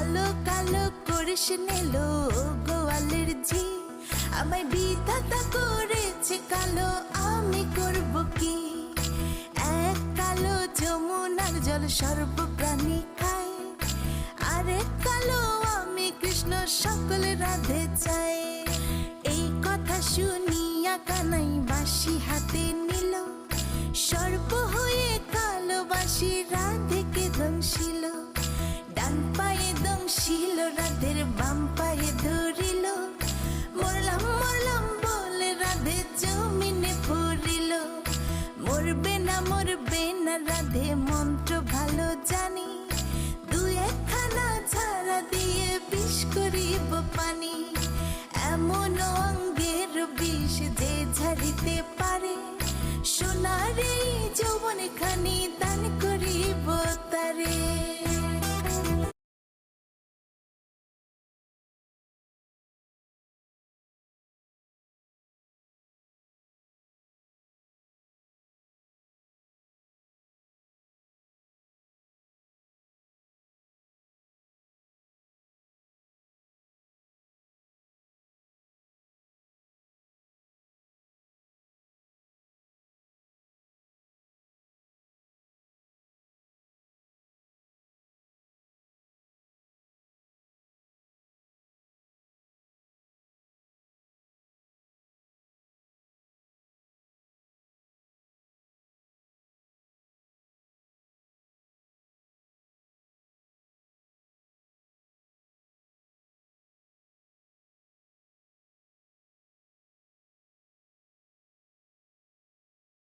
কালো কালো করিস নিলো গোয়ালের ঝি, আমায় বিধাতা করেছে কালো, আমি করব কি? এক কালো যমুনার জল সর্বপ্রাণী খায়, আরেক কালো আমি কৃষ্ণ সকল রাধে চাই। এই কথা শুনিয়া কানাই বাঁশি হাতে নিল, সর্প হয়ে কালো বাঁশি রাধেকে দংশিল। ডান পায়ে দংশিল রাধের বাম পায়ে ধরিল, মরলাম মরলাম বলে রাধে জমিনে পড়িল। মরবে না রাধে মন্ত্র ভালো জানি, দু একখানা ঝাড়া দিয়ে বিষ করিব পানি।